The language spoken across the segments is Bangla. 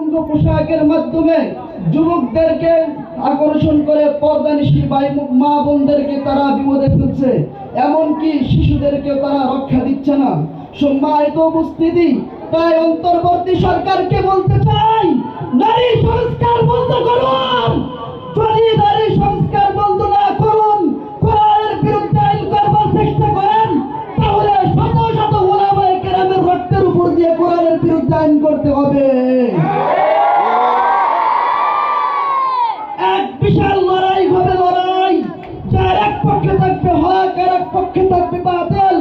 অঙ্গ পোশাকের মাধ্যমে যুবকদেরকে আকর্ষণ করে পর্দানিশী মা বোনদেরকে তারা বিপদে ফেলছে, এমনকি শিশুদেরকে তারা রক্ষা দিচ্ছে না। সম্মানিত উপস্থিতি, তাই অন্তর্বর্তী সরকারকে বলতে চাই, নারী সংস্কার বন্ধ করুন। যদি নারী সংস্কার বন্ধ না করুন, কোরআনের বিরুদ্ধে আইন করবার চেষ্টা করেন, তাহলে শত শত ওলামায়ে কেরামের রক্তের উপর দিয়ে কোরআনের বিরুদ্ধে আইন করতে হবে। এক বিশাল লড়াই হবে, লড়াই যার এক পক্ষে থাকবে হক আর এক পক্ষে থাকবে বাতিল,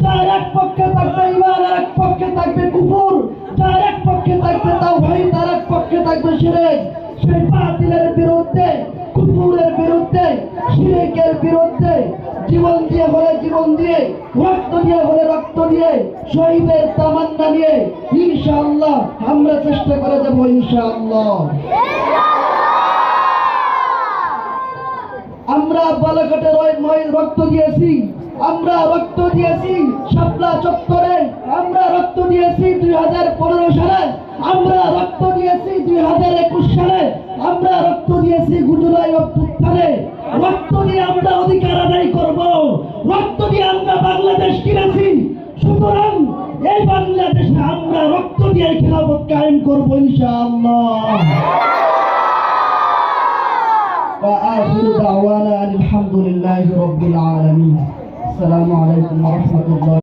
যার এক পক্ষে থাকবে ঈমান আর এক পক্ষে থাকবে কুফর, যার এক পক্ষে থাকবে তাওহীদ আর এক পক্ষে থাকবে শিরক। সেই বাতিলের বিরুদ্ধে, কুফরের বিরুদ্ধে, শিরকের বিরুদ্ধে জীবন দিয়ে হলে জীবন দিয়ে, রক্ত দিয়ে হলে রক্ত দিয়ে, শহীদের তামান্না নিয়ে ইনশাআল্লাহ আমরা চেষ্টা করে যাব ইনশাআল্লাহ। আমরা বালাঘাটের রক্ত দিয়েছি, আমরা রক্ত দিয়েছি শাপলা চত্বরে, আমরা রক্ত দিয়েছি 2015 সালে, আমরা রক্ত দিয়েছি 2021 সালে, আমরা রক্ত দিয়েছি জুলাই অভ্যুত্থানে। রক্ত দিয়ে আমরা অধিকার আদায় করব, রক্ত দিয়ে আমরা বাংলাদেশ কিনেছি। সুতরাং এই বাংলাদেশে আমরা রক্ত দিয়ে খেলাফত কায়েম করব ইনশাআল্লাহ। وآخر دعوانا الحمد لله رب العالمين. السلام عليكم ورحمة الله